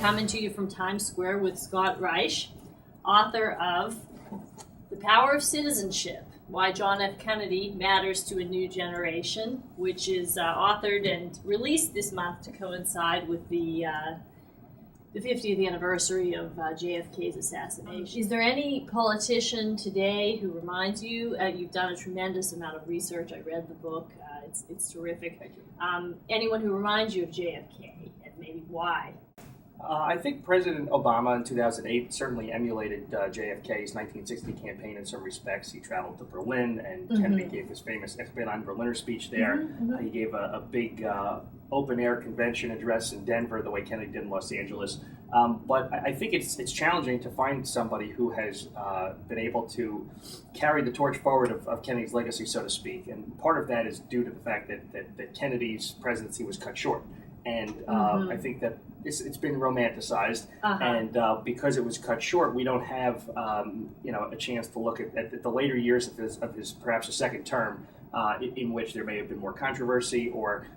coming to you from Times Square with Scott Reich, author of The Power of Citizenship, Why John F. Kennedy Matters to a New Generation, which is authored and released this month to coincide with the 50th anniversary of JFK's assassination. Is there any politician today who reminds you, you've done a tremendous amount of research, I read the book, it's terrific. Thank you. Anyone who reminds you of JFK, and maybe why? I think President Obama in 2008 certainly emulated JFK's 1960 campaign in some respects. He traveled to Berlin, and Kennedy gave his famous Ich bin ein Berliner speech there. He gave a big open-air convention address in Denver, the way Kennedy did in Los Angeles. But I think it's challenging to find somebody who has been able to carry the torch forward of Kennedy's legacy, so to speak. And part of that is due to the fact that Kennedy's presidency was cut short. And I think that it's been romanticized, and because it was cut short, we don't have a chance to look at the later years of his perhaps a second term, in which there may have been more controversy, or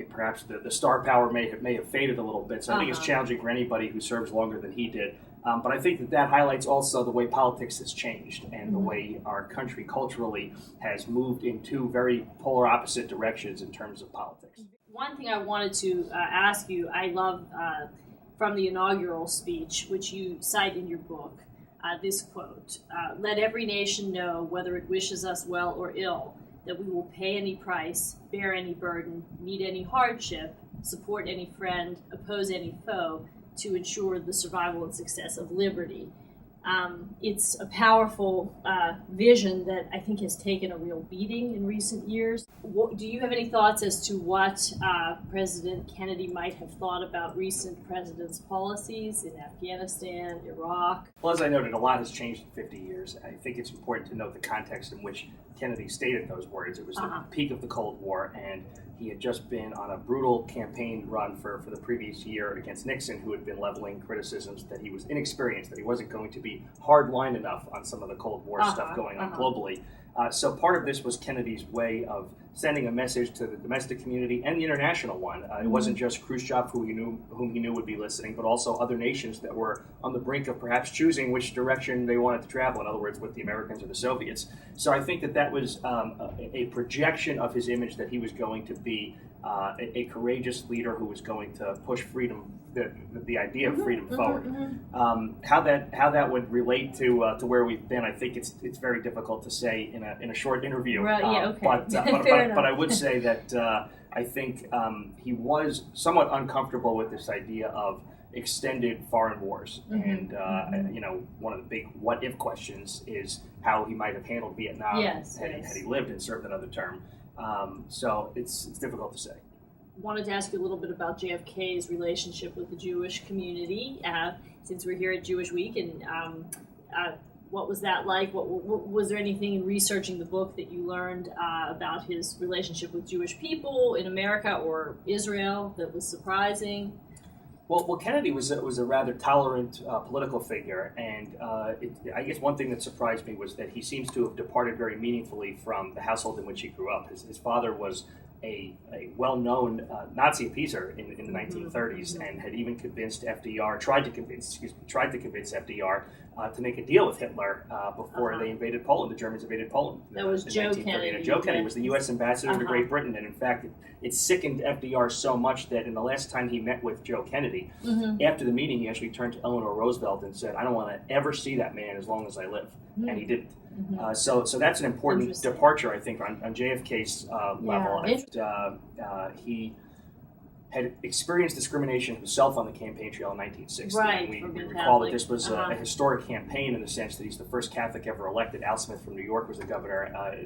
perhaps the star power may have faded a little bit. So I think it's challenging for anybody who serves longer than he did. But I think that highlights also the way politics has changed and the way our country culturally has moved in two very polar opposite directions in terms of politics. One thing I wanted to ask you, I love from the inaugural speech, which you cite in your book, this quote, "Let every nation know, whether it wishes us well or ill, that we will pay any price, bear any burden, meet any hardship, support any friend, oppose any foe, to ensure the survival and success of liberty." It's a powerful vision that I think has taken a real beating in recent years. Do you have any thoughts as to what President Kennedy might have thought about recent presidents' policies in Afghanistan, Iraq? Well, as I noted, a lot has changed in 50 years. I think it's important to note the context in which Kennedy stated those words. It was the peak of the Cold War, and he had just been on a brutal campaign run for the previous year against Nixon, who had been leveling criticisms that he was inexperienced, that he wasn't going to be hard-line enough on some of the Cold War stuff going on globally. So part of this was Kennedy's way of sending a message to the domestic community and the international one. It wasn't just Khrushchev, whom he knew would be listening, but also other nations that were on the brink of perhaps choosing which direction they wanted to travel, in other words, with the Americans or the Soviets. So I think that was a projection of his image, that he was going to be a courageous leader who was going to push freedom, the idea of freedom forward. How that would relate to where we've been, I think it's very difficult to say in a short interview. Right, yeah, okay. But I would say that I think he was somewhat uncomfortable with this idea of extended foreign wars, and one of the big what if questions is how he might have handled Vietnam had he lived and served another term. So it's difficult to say. Wanted to ask you a little bit about JFK's relationship with the Jewish community, since we're here at Jewish Week, and what was that like? What was there anything in researching the book that you learned about his relationship with Jewish people in America or Israel that was surprising? Well, Kennedy was a rather tolerant political figure, and I guess one thing that surprised me was that he seems to have departed very meaningfully from the household in which he grew up. His father was a well-known Nazi appeaser in the 1930s, and had even tried to convince FDR to make a deal with Hitler before they invaded Poland. The Germans invaded Poland. That was Joe Kennedy. And Joe Kennedy was the U.S. ambassador to Great Britain, and in fact, it sickened FDR so much that in the last time he met with Joe Kennedy, after the meeting, he actually turned to Eleanor Roosevelt and said, "I don't want to ever see that man as long as I live," and he didn't. So that's an important departure, I think, on JFK's level. He had experienced discrimination himself on the campaign trail in 1960. Right, and we recall that this was a historic campaign in the sense that he's the first Catholic ever elected. Al Smith from New York was the governor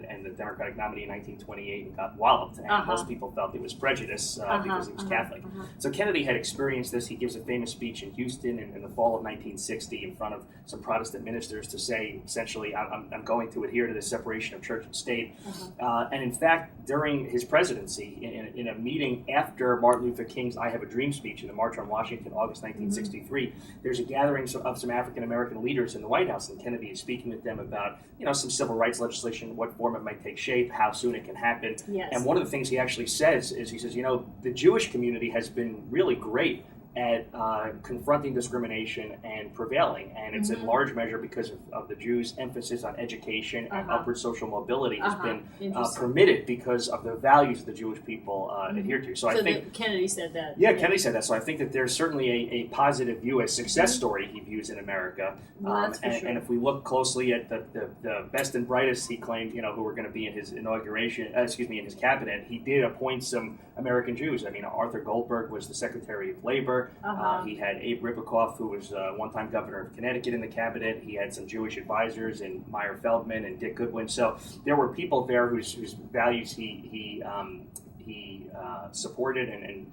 and the Democratic nominee in 1928 and got walloped. And most people felt it was prejudice because he was Catholic. So Kennedy had experienced this. He gives a famous speech in Houston in the fall of 1960 in front of some Protestant ministers to say, essentially, I'm going to adhere to the separation of church and state. And in fact, during his presidency, in a meeting after Martin Luther King's I Have a Dream speech in the March on Washington, August 1963, there's a gathering of some African-American leaders in the White House, and Kennedy is speaking with them about, some civil rights legislation, what form it might take shape, how soon it can happen. And one of the things he actually says is, he says, the Jewish community has been really great at confronting discrimination and prevailing. And it's in large measure because of the Jews' emphasis on education and upward social mobility has been permitted because of the values the Jewish people adhere to. So I think Kennedy said that. Yeah, Kennedy said that. So I think that there's certainly a positive view, a success story he views in America. Well, and if we look closely at the best and brightest he claimed, who were going to be in his inauguration, in his cabinet, he did appoint some American Jews. I mean, Arthur Goldberg was the Secretary of Labor. He had Abe Ribicoff, who was one-time governor of Connecticut, in the cabinet. He had some Jewish advisors in Meyer Feldman and Dick Goodwin. So there were people there whose values he supported and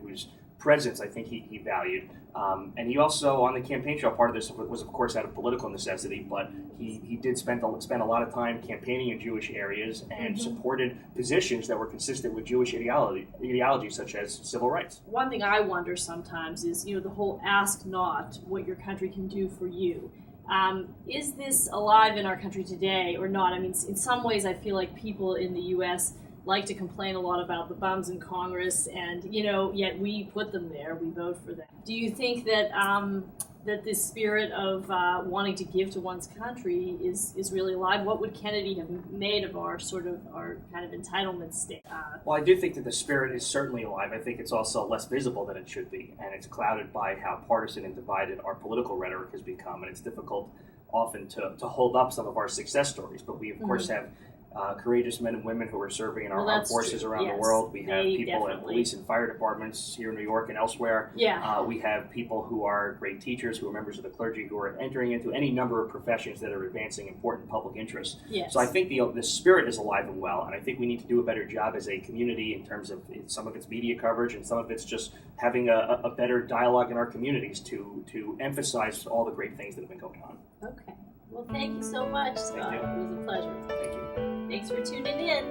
whose presence I think he valued. And he also, on the campaign trail, part of this was of course out of political necessity, but he did spend a lot of time campaigning in Jewish areas and supported positions that were consistent with Jewish ideology such as civil rights. One thing I wonder sometimes is, the whole ask not what your country can do for you. Is this alive in our country today or not? I mean, in some ways I feel like people in the U.S. like to complain a lot about the bums in Congress, and yet we put them there, we vote for them. Do you think that that this spirit of wanting to give to one's country is really alive? What would Kennedy have made of our kind of entitlement state? Well, I do think that the spirit is certainly alive. I think it's also less visible than it should be, and it's clouded by how partisan and divided our political rhetoric has become, and it's difficult often to hold up some of our success stories. But we, of course, have courageous men and women who are serving in our armed forces around the world. We have people in police and fire departments here in New York and elsewhere. We have people who are great teachers, who are members of the clergy, who are entering into any number of professions that are advancing important public interests. So I think the spirit is alive and well, and I think we need to do a better job as a community in terms of some of its media coverage and some of it's just having a better dialogue in our communities to emphasize all the great things that have been going on. Okay. Well, thank you so much, Scott. It was a pleasure. Thank you. Thanks for tuning in.